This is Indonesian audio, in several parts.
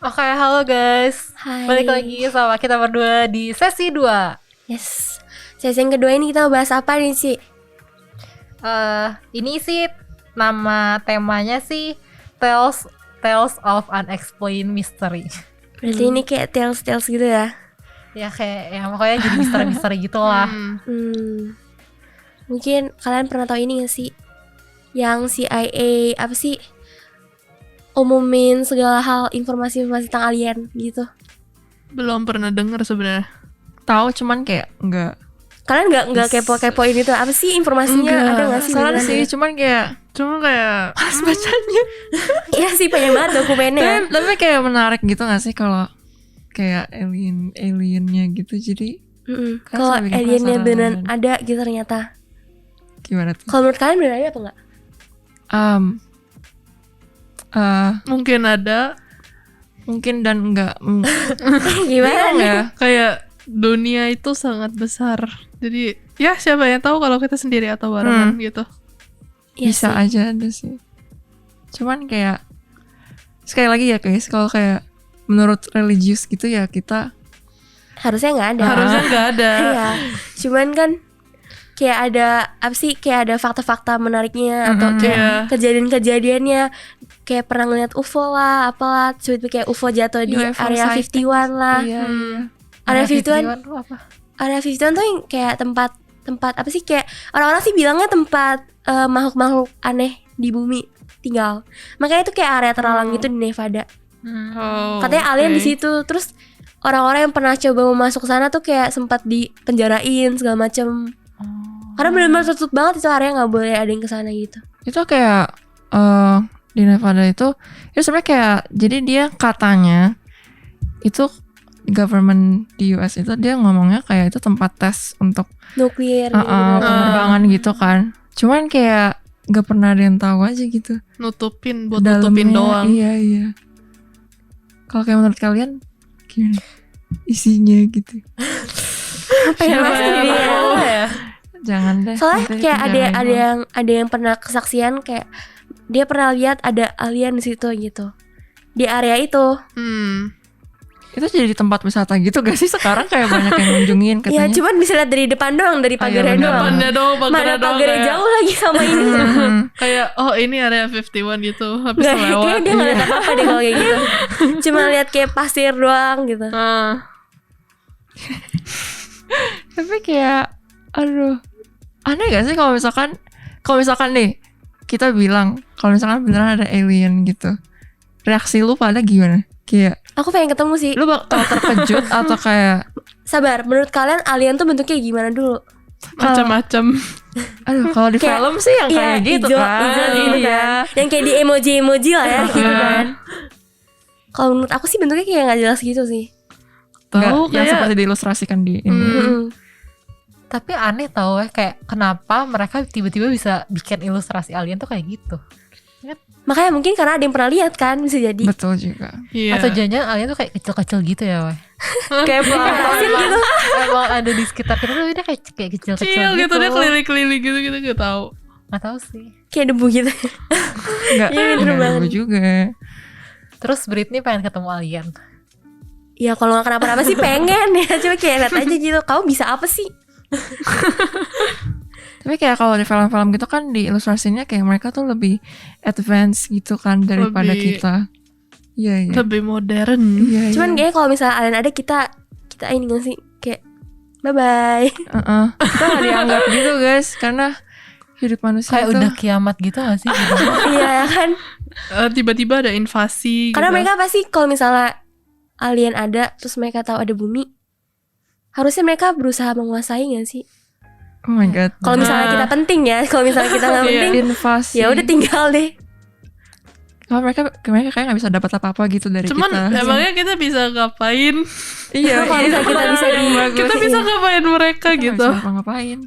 Oke, halo guys. Hai. Balik lagi sama kita berdua di sesi 2. Yes. Sesi yang kedua ini kita mau bahas apa nih sih? Ini sih nama temanya sih Tales of Unexplained Mystery. Berarti ini kayak tales gitu ya? Ya kayak ya pokoknya jadi misteri-misteri gitu lah. Mungkin kalian pernah tahu ini gak sih? Yang CIA apa sih? Umumin segala hal informasi-informasi tentang alien gitu. Belum pernah denger sebenarnya. Tahu cuman kayak enggak. Kalian nggak kepo ini tuh apa sih informasinya? Ada nggak sih? Salah beneran sih, ya? cuman kayak Cuma kayak pas bacanya. Iya sih pengen banget dokumennya. Tapi kayak menarik gitu gak sih kalau kayak aliennya gitu, jadi kan Kalau saya bikin aliennya penasaran. beneran ada gitu ternyata. Gimana tuh? Kalau menurut kalian beneran ada apa enggak? mungkin ada, Mungkin dan enggak. Gimana nih? Ya, kayak dunia itu sangat besar. Jadi ya siapa yang tahu kalau kita sendiri atau barengan gitu. Iya bisa sih. aja ada sih. Cuman kayak sekali lagi ya guys, kalau kayak menurut religius gitu ya kita Harusnya nggak ada. Harusnya nggak ada. Iya. Cuman kan kayak ada apa sih? Kayak ada fakta-fakta menariknya atau kayak Iya. kejadian-kejadiannya kayak pernah ngeliat UFO lah, apalah, tiba-tiba kayak UFO jatuh di UFO area sighting. 51 lah. Iya, iya. Area 51 itu apa? Area 51 tuh yang kayak tempat apa sih, kayak orang-orang sih bilangnya tempat makhluk-makhluk aneh di bumi tinggal. Makanya itu kayak area terlarang gitu di Nevada. Oh, Katanya alien oke. di situ. Terus orang-orang yang pernah coba mau masuk sana tuh kayak sempat dipenjarain segala macem. Karena benar-benar tertutup banget itu area, nggak boleh ada yang kesana gitu. Itu kayak di Nevada itu sebenarnya kayak, jadi dia katanya itu government di US itu dia ngomongnya kayak itu tempat tes untuk Nuklir. penerbangan gitu kan. Cuman kayak nggak pernah ada yang tahu aja gitu. Nutupin buat nutupin Dalamnya, doang. Iya. Kalau kayak menurut kalian gimana isinya gitu? Apa ya, Mas? Jadi ya. ya? Jangan deh. Soalnya nanti kayak jangan. ada yang pernah kesaksian kayak dia pernah lihat ada alien di situ gitu. Di area itu. Itu jadi tempat wisata gitu gak sih sekarang, kayak banyak yang ngunjungin Ya katanya. cuman bisa lihat dari depan doang, dari pagarnya bener. doang. Depannya doang, Mana pagarnya doang, pagarnya kayak- jauh lagi sama ini. Kayak oh ini area 51 gitu. Habis Nggak, lewat. kayaknya dia nggak lihat apa-apa deh kalau kayak gitu. Cuma lihat kayak pasir doang gitu. Tapi kayak aduh, aneh gak sih kalau misalkan nih kita bilang kalau misalkan beneran ada alien gitu, reaksi lu pada gimana? Kayak Aku pengen ketemu sih. lu bakal terkejut atau kayak Sabar, menurut kalian alien tuh bentuknya gimana dulu? Macam-macam. aduh, kalau di Kayak- film sih yang Iya, kayak gitu hijau kan. gitu Iya. kan. Yang kayak di emoji lah ya gitu kan. Kalau menurut aku sih bentuknya kayak nggak jelas gitu sih. Nggak, Tahu yang kayak seperti diilustrasikan di ini. Tapi aneh tau ya, kayak kenapa mereka tiba-tiba bisa bikin ilustrasi alien tuh kayak gitu. Makanya mungkin karena ada yang pernah lihat kan, bisa jadi. Betul juga. iya. Atau jangan-jangan alien tuh kayak kecil-kecil gitu ya, weh. Kayak Pasir gitu. Emang ada di sekitar kita tuh dia kayak kecil-kecil Kecil gitu dia keliling-keliling gitu kita nggak tahu. Nggak tahu sih. Kayak debu gitu. enggak Iya, bener banget. dulu juga. Terus Britney pengen ketemu alien. Ya kalau nggak kenapa-napa sih pengen ya. Coba kayak lihat aja gitu. Kamu bisa apa sih? Tapi kayak kalau di film-film gitu kan di ilustrasinya kayak mereka tuh lebih advance gitu kan daripada Lebih- kita. Iya, iya. Lebih modern. Iya, Cuman iya. kayaknya kalau misalnya alien ada kita ini nggak sih kayak bye bye. Kita nggak dianggap gitu guys, karena hidup manusia Kayak itu udah kiamat gitu gak sih? Iya kan. Tiba-tiba ada invasi. Karena gitu. mereka pasti kalau misalnya alien ada terus mereka tahu ada bumi, harusnya mereka berusaha menguasai nggak sih? oh my god. Kalau misalnya kita penting ya, kalau misalnya kita nggak Iya. penting, invasi. ya udah tinggal deh. Oh, mereka kayak nggak bisa dapat apa-apa gitu dari Cuman kita. emangnya kita bisa ngapain? Iya, Kalau misalnya kita bisa di Kita bisa ngapain mereka gitu? ngapain?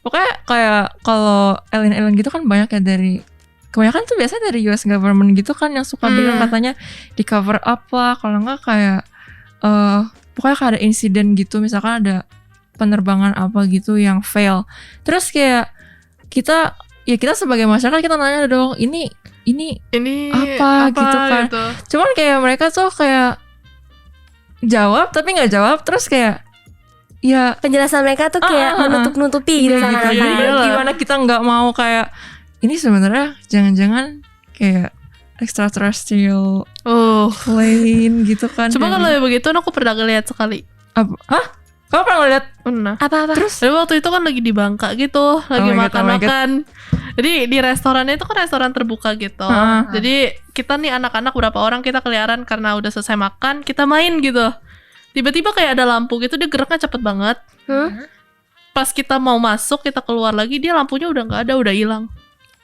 Pokoknya kayak kalau alien gitu kan banyak ya dari kebanyakan tuh biasanya dari US government gitu kan yang suka bilang katanya di cover up lah, kalau enggak kayak pokoknya kayak ada insiden gitu, misalkan ada penerbangan apa gitu yang fail. Terus kayak kita sebagai masyarakat kita nanya dong, ini ini Ini apa gitu kan. Cuman kayak mereka tuh kayak jawab tapi nggak jawab, terus kayak ya Penjelasan mereka tuh kayak menutup-nutupi gitu gitu. seakan-akan. Jadi Iyalah. gimana kita nggak mau kayak ini sebenarnya jangan-jangan kayak extraterrestrial Oh. plane gitu kan. Cuma Kayak kalau yang begitu aku pernah ngeliat sekali. apa? Hah? Kamu pernah ngeliat? Pernah. Apa-apa? Terus? Jadi waktu itu kan lagi di Bangka gitu, lagi Oh my God, makan-makan. Jadi di restorannya itu kan restoran terbuka gitu. Jadi kita nih anak-anak berapa orang kita keliaran karena udah selesai makan, kita main gitu. Tiba-tiba kayak ada lampu gitu, dia geraknya cepet banget. Pas kita mau masuk, kita keluar lagi, dia lampunya udah nggak ada, udah hilang.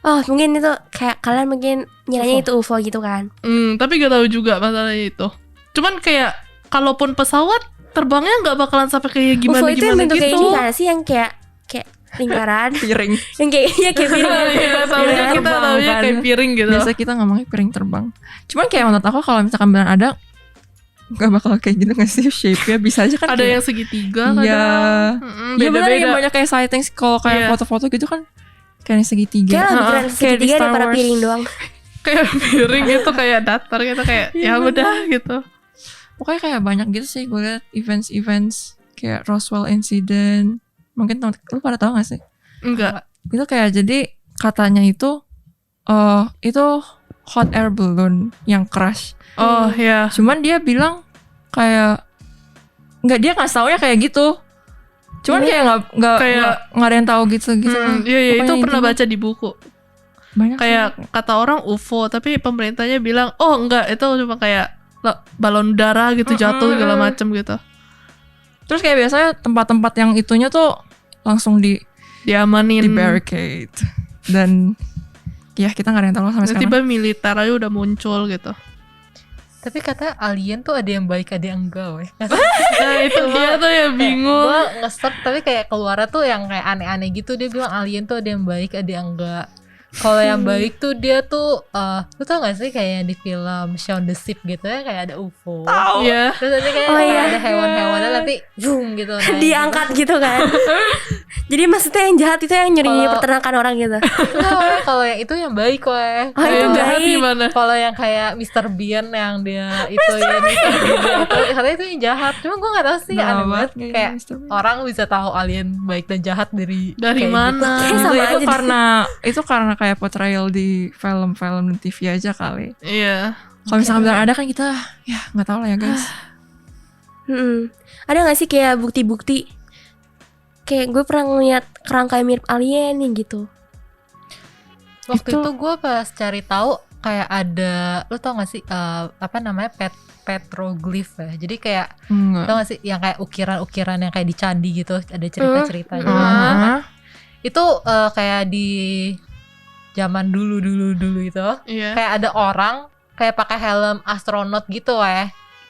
Oh mungkin itu kayak kalian mungkin nyiranya itu UFO gitu kan. Tapi gak tahu juga masalahnya itu. Cuman kayak kalaupun pesawat terbangnya nggak bakalan sampai kayak UFO gimana itu yang gimana bentuk kayak gitu. ini kan sih, yang kayak lingkaran. piring. Yang kayak iya kayak piring. Iya, taunya Piring kita terbang taunya kan. kayak piring gitu. Biasa kita ngomongnya piring terbang. Cuman kayak menurut aku kalau misalkan beneran ada, nggak bakal kayak gitu nggak sih shape-nya, bisa aja kan Ada kayak, yang segitiga iya. kadang. Iya benar, yang Beda-beda. banyak kayak sightings kalau kayak Iya. foto-foto gitu kan kayak yang segitiga. Kayak lebih keren Kayak di segitiga Star daripada Wars. piring doang. Kayak piring gitu, kayak datar gitu, kayak ya udah gitu. Pokoknya kayak banyak gitu sih gue liat events kayak Roswell incident. Mungkin lu pada tahu gak sih? Enggak. Itu kayak jadi katanya itu hot air balloon yang crash. Oh ya. Cuman dia bilang kayak dia nggak taunya kayak gitu. Cuman kayak nggak ada yang tahu gitu. Iya, itu Pokoknya pernah intinya baca di buku. banyak Kayak sih. kata orang UFO, tapi pemerintahnya bilang, oh enggak, itu cuma kayak balon udara gitu jatuh segala macem gitu. Terus kayak biasanya tempat-tempat yang itunya tuh langsung di Diamanin. barricade dan ya kita nggak ada yang tahu sampai sekarang. Tiba-tiba militer aja udah muncul gitu. Tapi kata alien tuh ada yang baik ada yang enggak weh. Nah itu dia tuh yang bingung. Gue nge-search tapi kayak keluarnya tuh yang kayak aneh-aneh gitu. Dia bilang alien tuh ada yang baik ada yang enggak. Kalau yang baik tuh dia tuh lu tau gak sih kayak yang di film Shaun the Sheep gitu ya, kayak ada UFO. Iya. Terus nanti kayak Oh, iya. ada hewan-hewannya tapi zoom gitu naik Diangkat gitu kan. Jadi maksudnya yang jahat itu yang nyuri Kalau- peternakan orang gitu. gitu. Enggak, weh. Kalau yang itu yang baik weh. Oh, itu Yang jahat baik. gimana? Kalau yang kayak Mr. Bean yang dia itu ya Mr. Bean itu katanya itu yang jahat. Cuma gue gak tahu sih, Nah, aneh banget kayak kayak Mr. Bean. orang bisa tahu alien baik dan jahat dari kayak mana? Kayak Itu, sama itu aja deh. itu karena kayak portrayal di film-film di TV aja kali. Iya. Kalau misalkan benar ada kan kita ya nggak tahu lah ya guys. Ada gak sih kayak bukti-bukti? Kayak gue pernah ngeliat kerangka yang mirip alien yang gitu. Waktu Itu- itu gue pas cari tahu kayak ada, lu tau gak sih apa namanya petroglyph ya. Jadi kayak Enggak. tau gak sih yang kayak ukiran-ukiran yang kayak di candi gitu, ada cerita-cerita gitu. Ah. Itu kayak di zaman dulu itu Iya. kayak ada orang kayak pakai helm astronot gitu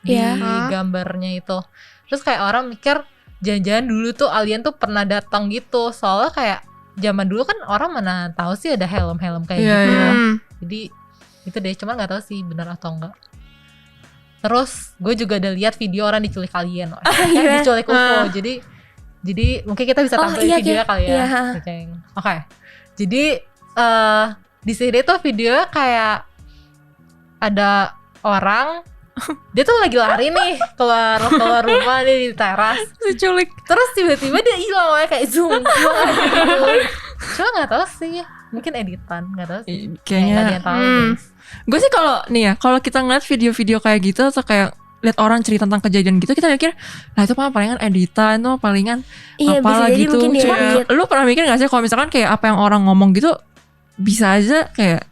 di Iya. gambarnya itu. Terus kayak orang mikir jangan-jangan dulu tuh alien tuh pernah datang gitu. Soalnya kayak zaman dulu kan orang mana tahu sih ada helm-helm kayak Iya, gitu. iya. Jadi itu deh, cuma nggak tahu sih benar atau enggak. Terus gue juga ada lihat video orang diculik alien, Iya. diculik UFO. Jadi mungkin kita bisa Oh, tampilin iya, videonya kali ya. iya. Ceng. Oke. Jadi di sini tuh videonya kayak ada orang dia tuh lagi lari nih keluar rumah dia di teras. Diculik. Terus tiba-tiba dia hilang kayak zoom gitu. Cuma nggak tahu sih, mungkin editan, nggak tahu sih. Nggak ada Kayaknya yang tahu. guys. gue sih kalau nih ya, kalau kita ngeliat video-video kayak gitu atau kayak lihat orang cerita tentang kejadian gitu, kita mikir lah itu mah palingan editan, itu mah palingan Iya bisa apalah jadi gitu. mungkin dia Cuman edit. lu pernah mikir gak sih kalau misalkan kayak apa yang orang ngomong gitu bisa aja kayak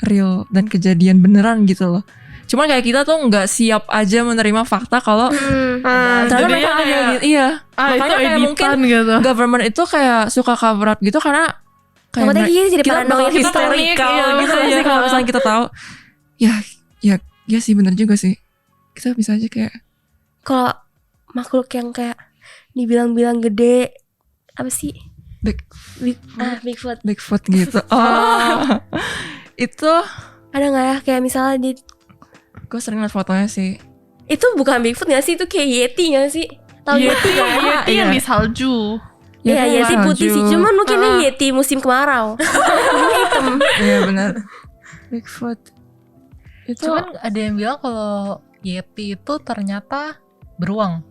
real dan kejadian beneran gitu loh. Cuman kayak kita tuh nggak siap aja menerima fakta kalau ternyata jadi mereka ada kayak, gitu. Iya. itu Makanya kayak editan mungkin gitu. government itu kayak suka cover up gitu karena Takutnya mereka- jadi kita paranoid bakal gitu. historical Iya, gitu iya. sih kalau misalnya kita tahu. Ya sih bener juga sih. Kita bisa aja kayak Kalau makhluk yang kayak dibilang-bilang gede, apa sih? Bigfoot. Bigfoot gitu. Oh. Itu Ada nggak ya kayak misalnya gue sering liat fotonya sih. itu bukan Bigfoot nggak sih, itu kayak Yeti nggak sih? Tahu Yeti, Yeti kan? Yeti yang Iya. di salju. Iya, itu Yeti salju. putih sih. Cuman mungkin ini Yeti musim kemarau. Ini hitam. Iya benar. Bigfoot. Itu Cuman ada yang bilang kalau Yeti itu ternyata beruang.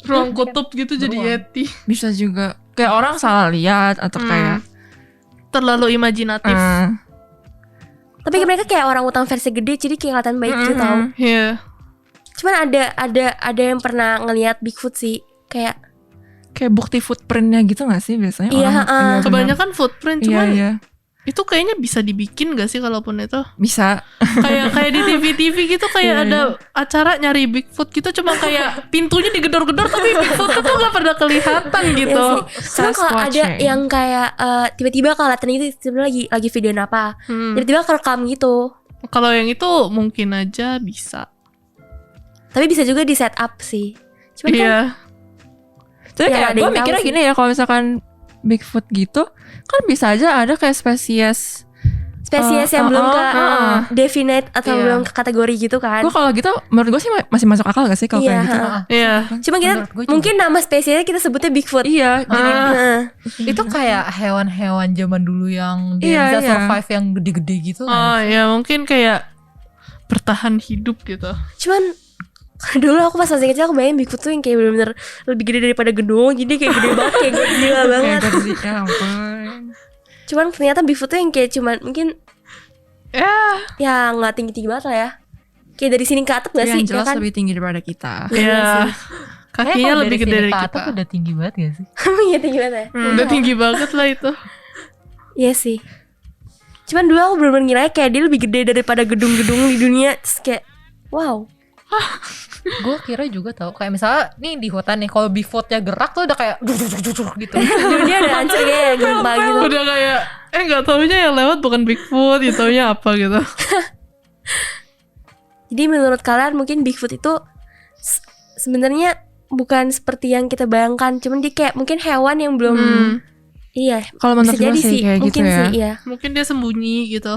Ruang kutub gitu jadi Beruang. Yeti. bisa juga kayak orang salah lihat atau kayak Terlalu imajinatif. Tapi mereka kayak orang utang versi gede, jadi kayak kelihatan baik gitu tau. Iya. Cuman ada yang pernah ngelihat Bigfoot sih, kayak bukti footprintnya gitu nggak sih biasanya Iya, orang? benar. Kebanyakan footprint, Iya cuman iya itu kayaknya bisa dibikin gak sih kalaupun itu? bisa. Kayak di TV-TV gitu kayak Iya, ada acara nyari Bigfoot gitu, cuma kayak pintunya digedor-gedor tapi Bigfoot itu gak pernah kelihatan gitu. Iya sih. Cuma kalau ada Sasquatching. yang kayak tiba-tiba kelihatan itu sebenarnya lagi videoin apa, tiba-tiba kerekam gitu. Kalau yang itu mungkin aja bisa. Tapi bisa juga di setup sih. Cuman kan Iya. Tapi Ya, kayak ada gue yang tahu mikirnya sih. gini ya, kalau misalkan Bigfoot gitu kan bisa aja ada kayak spesies. spesies yang belum ke definite atau Iya. belum ke kategori gitu kan. Gue kalau gitu menurut gue sih masih masuk akal gak sih kalau Iya, kayak gitu. Iya. Cuma kita Menurut gue juga. mungkin nama spesiesnya kita sebutnya Bigfoot. Iya, jadi Heeh. Itu kayak hewan-hewan zaman dulu yang dia Iya, bisa iya. survive yang gede-gede gitu Oh kan. ya mungkin kayak bertahan hidup gitu. Cuman dulu aku pas masih kecil aku bayangin Bigfoot tuh yang kayak bener-bener lebih gede daripada gedung, jadi kayak gede banget, kayak gila banget. kayak Godzilla, ya ampun. Cuman ternyata Bigfoot tuh yang kayak cuman mungkin Ya. ya nggak tinggi-tinggi banget lah ya. Kayak dari sini ke atap gak Yang sih? jelas Ya kan? lebih tinggi daripada kita. Iya. Kayaknya Kakinya kalau lebih dari gede sini dari ke kita. atas udah tinggi banget gak sih? Iya tinggi banget ya. Udah tinggi banget lah itu. Iya sih. Cuman dulu aku bener-bener ngira kayak dia lebih gede daripada gedung-gedung di dunia. Terus kayak wow. Gue kira juga tau kayak misalnya nih di hutan nih kalau Bigfootnya gerak tuh udah kayak gitu. Dunia udah hancur kayak gempa gitu. Udah kayak nggak taunya yang lewat bukan Bigfoot, ya taunya apa gitu. Jadi menurut kalian mungkin Bigfoot itu sebenarnya bukan seperti yang kita bayangkan. Cuman dia kayak mungkin hewan yang belum iya. Kalau menurut Bisa gue jadi sih kayak gitu mungkin ya. sih iya. Mungkin dia sembunyi gitu.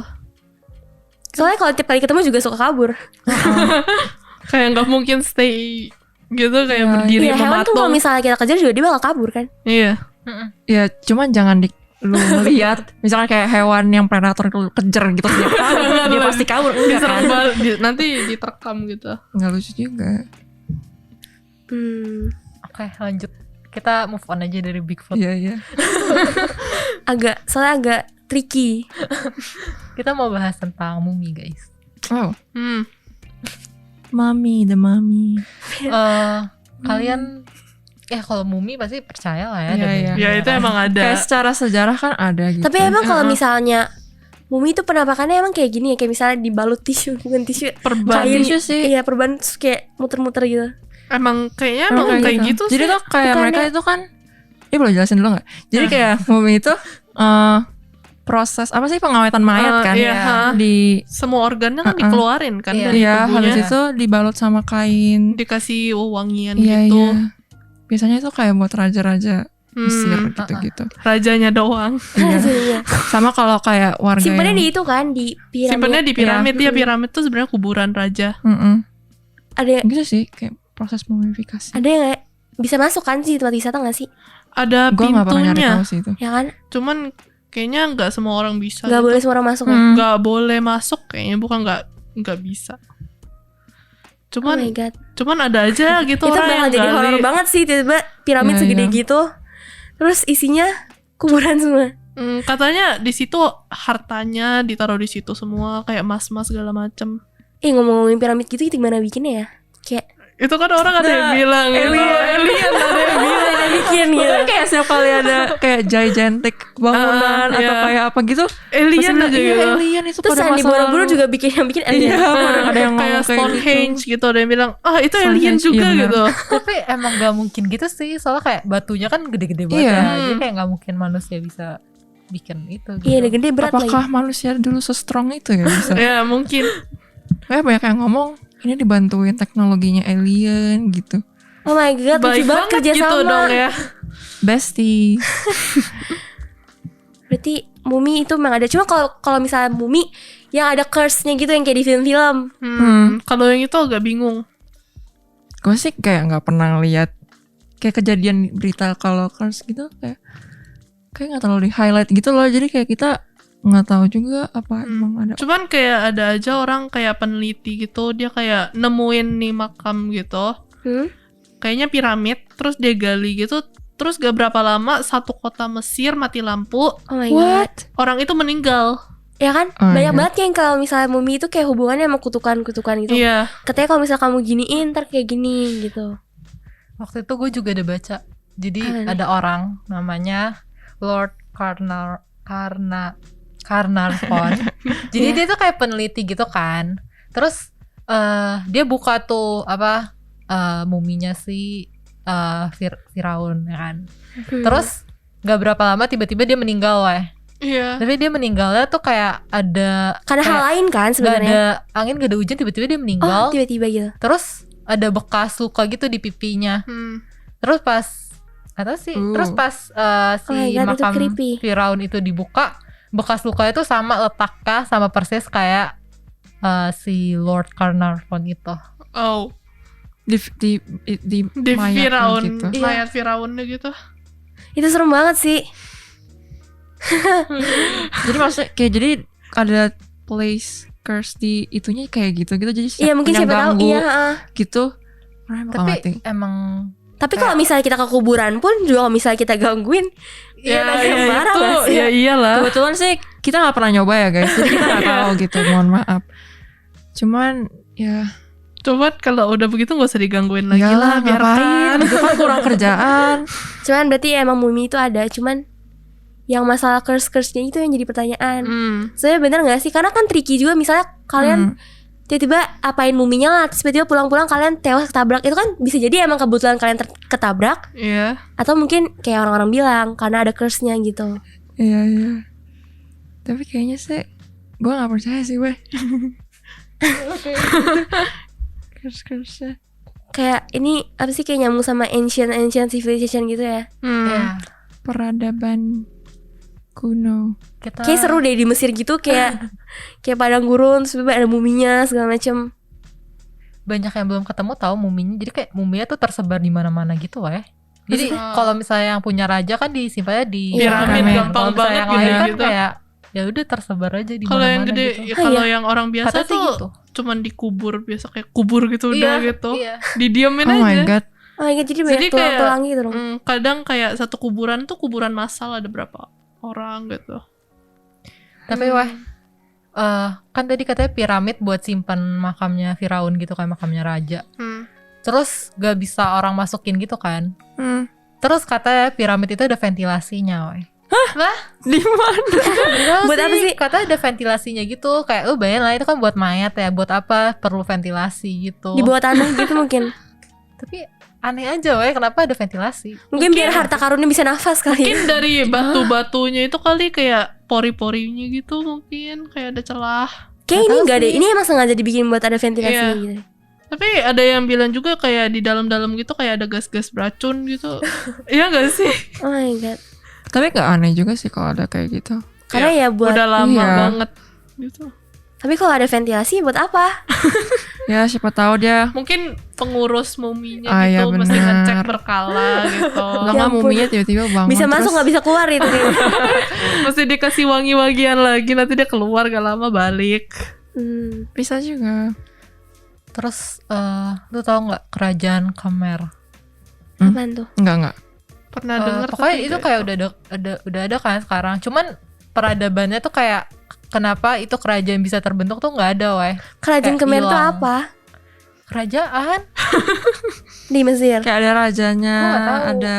Soalnya kalau tiap kali ketemu juga suka kabur. Kayak nggak mungkin stay gitu, kayak berdiri Iya, hewan tuh kalau mematung. misalnya kita kejar juga dia bakal kabur kan. Iya. Ya cuman jangan lu ngeliat misalkan kayak hewan yang predator lu kejar gitu setiap kali dia pasti kabur enggak Diserang kan? nanti diterkam gitu. Nggak lucu juga. Oke lanjut. Kita move on aja dari Bigfoot. Iya iya. Soalnya agak tricky. Kita mau bahas tentang mumi guys. Oh, Hmm. mami, the mami. Kalian kalau mumi pasti percaya lah ya. Iya, ada iya. mumi Ya itu kan. emang ada. Kayak secara sejarah kan ada gitu. Tapi emang kalau misalnya mumi itu penampakannya emang kayak gini ya, kayak misalnya dibalut tisu, bukan tisu. Perban. Kain tisu sih. Iya, perban terus kayak muter-muter gitu. Emang kayaknya emang kayak gitu Jadi sih. tuh kayak Bukannya- mereka itu kan, boleh jelasin dulu nggak? Jadi kayak mumi itu proses apa sih pengawetan mayat kan? iya, ha. Di Semua organnya kan Uh-uh. dikeluarin kan Iya. dari iya, tubuhnya. habis itu dibalut sama kain. Dikasih wangian Iya gitu. iya. Biasanya itu kayak buat raja-raja Mesir gitu-gitu. Rajanya doang. Iya. Iya. Sama kalau kayak warga Simpannya yang- di itu kan, di piramid. Simpennya di piramid. Iya. Ya piramid tuh sebenarnya kuburan raja. Mm-mm. Ada Gitu sih kayak proses mumifikasi. ada yang kayak bisa masuk kan sih tempat wisata nggak sih? Ada Gue nggak pernah nyari pintunya. tahu sih itu. Ya kan? Cuman kayaknya nggak semua orang bisa. Nggak gitu. boleh semua orang masuk ya. Nggak boleh masuk kayaknya, bukan nggak bisa. Oh Cuman my god. ada aja gitu Itu orang bakal yang jadi gali. horor banget sih, tiba-tiba piramid Iya, segede iya. gitu. Terus isinya kuburan semua. Katanya di situ hartanya ditaruh di situ semua, kayak emas-emas segala macem. Ngomong-ngomongin piramid gitu gimana bikinnya ya? Kayak Itu kan orang ada yang bilang itu alien, ada yang bilang. bikin gitu. Pokoknya kayak setiap kali ada kayak gigantic bangunan atau iya. kayak apa gitu, Alien pasti bilang, aja iya, gitu. alien itu Terus pada Sandi masa Borobudur lalu. juga bikin Iya, alien. ada yang ngomong Kayak kayak Stonehenge gitu. gitu, ada yang bilang itu alien Stonehenge, juga iya benar. gitu. Tapi emang gak mungkin gitu sih. Soalnya kayak batunya kan gede-gede banget Iya. ya. Jadi kayak gak mungkin manusia bisa bikin itu gitu. Iya, udah gede berat Apakah lagi. manusia dulu se-strong itu ya bisa? Ya mungkin. Kayak banyak yang ngomong ini dibantuin teknologinya alien gitu. Oh my god, lucu Baik banget banget kerja gitu sama. dong ya. Bestie. Berarti mumi itu memang ada. Cuma kalau misalnya mumi yang ada curse-nya gitu yang kayak di film-film. Kalau yang itu agak bingung. Gue sih kayak nggak pernah lihat kayak kejadian berita kalau curse gitu kayak nggak terlalu di highlight gitu loh. Jadi kayak kita nggak tahu juga apa emang ada. Cuman kayak ada aja orang kayak peneliti gitu, dia kayak nemuin nih makam gitu. Kayaknya piramid, terus dia gali gitu, terus gak berapa lama satu kota Mesir mati lampu, Oh my god. orang itu meninggal. Ya kan? Oh my Banyak God. banget yang kalau misalnya mumi itu kayak hubungannya sama kutukan-kutukan gitu. Iya. Katanya kalau misalnya kamu giniin ntar kayak gini gitu. Waktu itu gue juga ada baca. Jadi Apa nih? ada orang namanya Lord Carnarvon. Jadi dia tuh kayak peneliti gitu kan. Terus dia buka tuh apa muminya si Firaun ya kan. Terus nggak berapa lama tiba-tiba dia meninggal weh. Iya. Tapi dia meninggalnya tuh kayak ada Karena hal lain kan nggak sebenarnya. ada angin, nggak ada hujan, tiba-tiba dia meninggal. Oh tiba-tiba gitu. Terus ada bekas luka gitu di pipinya. Terus pas atau sih, terus pas si Oh my God, itu makam creepy. Firaun itu dibuka, bekas lukanya itu sama letaknya sama persis kayak si Lord Carnarvon itu. Oh, Di di mayatnya Firaun, gitu. mayat Firaunnya gitu. Itu serem banget sih. Jadi maksudnya kayak jadi ada place curse di itunya kayak gitu jadi Iya mungkin yang siapa tahu. ganggu Iya. Heeh. gitu orang bakal Tapi mati. emang Tapi kalau misalnya kita ke kuburan pun juga kalau misalnya kita gangguin, Ya, agak marah itu, nggak sih? ya iyalah. Kebetulan sih kita nggak pernah nyoba ya guys, jadi kita nggak tahu gitu, mohon maaf. Cuman ya Coba kalau udah begitu gak usah digangguin lagi iyalah lah, ngapain, biarkan. itu kan kurang kerjaan. Cuman berarti emang mumi itu ada, cuman yang masalah curse-nya itu yang jadi pertanyaan. Sebenarnya bener gak sih? Karena kan tricky juga, misalnya kalian tiba-tiba apain muminya lah, terus tiba-tiba pulang-pulang kalian tewas ketabrak. Itu kan bisa jadi emang kebetulan kalian ketabrak, Iya. atau mungkin kayak orang-orang bilang karena ada curse-nya gitu. Iya. Tapi kayaknya sih gue nggak percaya sih gue. Curse. Kayak ini apa sih, kayak nyambung sama ancient civilization gitu ya. ya Peradaban kuno. kita Kayak seru deh di Mesir gitu, kayak kayak padang gurun, terus tiba-tiba ada muminya segala macem. banyak yang belum ketemu tahu muminya. Jadi kayak muminya tuh tersebar di mana-mana gitu weh. Jadi kalau misalnya yang punya raja kan disimpannya di Piramid Piramid. gampang Kalau misalnya banget yang lain kan gitu. kayak ya udah tersebar aja di Kalau yang mana-mana gede, gitu. ya, kalau yang orang biasa Katanya sih tuh gitu. cuman dikubur, biasa kayak kubur gitu udah gitu. Iya. Didiamin Oh my aja. god. Oh my god, jadi Jadi banyak kayak- tulang-tulang gitu dong. Kadang kayak satu kuburan tuh kuburan massal, ada berapa orang gitu. Tapi weh kan tadi katanya piramid buat simpan makamnya Firaun gitu kan, makamnya raja. Terus gak bisa orang masukin gitu kan. Terus katanya piramid itu ada ventilasinya weh. Di mana? Beneran Buat apa sih? Katanya ada ventilasinya gitu. Kayak lu bayangin lah itu kan buat mayat ya. Buat apa perlu ventilasi gitu. Di bawah tanah gitu mungkin. Tapi aneh aja weh, kenapa ada ventilasi? Mungkin biar harta karunnya bisa nafas kali. Mungkin dari batu-batunya itu kali kayak pori-porinya gitu, mungkin kayak ada celah. Kayak ini Nggak tahu enggak deh. sih. Ini emang sengaja dibikin buat ada ventilasi Iya. gitu. Tapi ada yang bilang juga kayak di dalam-dalam gitu kayak ada gas-gas beracun gitu. Iya gak sih? Oh my god. Tapi gak aneh juga sih kalau ada kayak gitu. Karena ya buat. Udah lama Iya. banget gitu. Tapi kalau ada ventilasi buat apa? Ya siapa tahu dia Mungkin pengurus muminya Ah, gitu iya mesti benar. ngecek berkala gitu. Kalau Ya nggak ampun. muminya tiba-tiba bangun Bisa masuk terus nggak bisa keluar itu nih. Mesti dikasih wangi-wangian lagi, nanti dia keluar gak lama balik. bisa juga. Terus lu tau nggak kerajaan Khmer? Apaan tuh? Enggak. Pernah dengar Pokoknya itu kayak udah ada kan sekarang. Cuman peradabannya tuh kayak kenapa itu kerajaan bisa terbentuk tuh nggak ada weh. Kerajaan Kayak Khmer itu hilang. apa? Kerajaan Di Mesir. Kayak ada rajanya, Gua nggak tahu. ada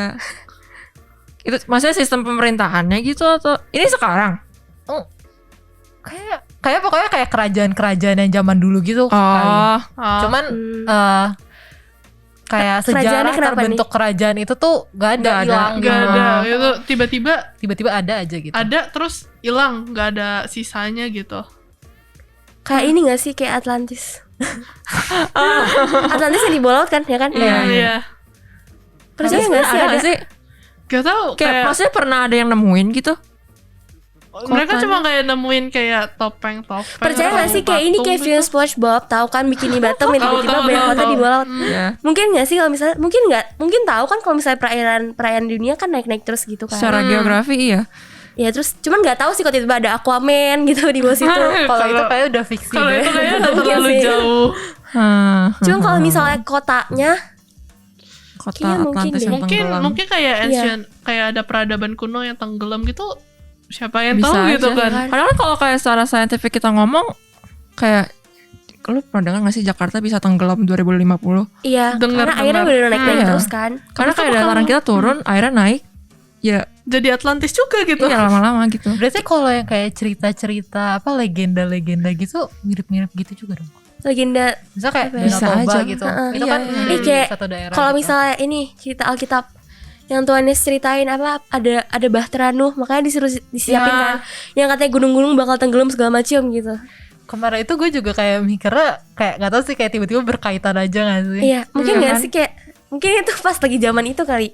itu maksudnya sistem pemerintahannya gitu atau ini sekarang? kayak pokoknya kayak kerajaan-kerajaan yang zaman dulu gitu kali. Oh, Cuman kayak Kerajaannya sejarah kenapa terbentuk kerajaan itu tuh gak ada, Nggak ada. hilang Gak gitu. ada, itu Tiba-tiba ada aja gitu. ada terus hilang, gak ada sisanya gitu. Kayak ini gak sih, kayak Atlantis. Atlantis yang di bawah laut kan, ya kan? Iya. Percaya Tapi gak sih ada ada? nggak sih? Gak tau, Kayak kayak maksudnya pernah ada yang nemuin gitu? mereka kotanya. cuma kayak nemuin kayak topeng-topeng. Percaya gak atau sih kayak ini patung kayak gitu. film SpongeBob, tahu kan Bikini Bottom yang Tahu, tiba-tiba tahu, banyak tahu, kota tahu. di bawah laut. Ya. Mungkin gak sih kalau misalnya, mungkin kan kalau misalnya perairan dunia kan naik-naik terus gitu kan. Secara geografi iya. Ya terus cuman nggak tahu sih kalau tiba-tiba ada Aquaman gitu di bawah situ. Kalau itu kayak udah fiksi Kalau deh. itu kayaknya Mungkin terlalu sih. jauh. Cuman kalau misalnya kotanya Kota Kayaknya mungkin Atlantis deh. yang Mungkin tenggelam. mungkin kayak Iya. ancient, kayak ada peradaban kuno yang tenggelam gitu. Siapa yang Bisa tahu aja. gitu kan? Padahal kalau kayak secara saintifik kita ngomong kayak lu pernah dengar gak sih Jakarta bisa tenggelam 2050? iya Dengar, karena airnya dengar. udah naik-naik Iya. terus kan. Karena Tapi kayak tuh dataran kalau- kita turun, airnya naik. Ya, Jadi Atlantis juga gitu. iya lama-lama gitu. Berarti kalau yang kayak cerita-cerita apa legenda-legenda gitu mirip-mirip gitu juga dong. Legenda Misal kayak Apa ya? Danau Bisa Toba aja. gitu. Heeh. Itu kan Iya, dari iya. Kayak satu daerah. kalau gitu. misalnya ini cerita Alkitab yang Tuhan Yesus ceritain apa ada Bahtera Nuh, makanya disuruh disiapin Ya. kan yang katanya gunung-gunung bakal tenggelam segala macam gitu. Kemarin itu gue juga kayak mikirnya kayak nggak tahu sih kayak tiba-tiba berkaitan aja nggak sih? Iya, mungkin Iya nggak kan? sih kayak mungkin itu pas lagi zaman itu kali.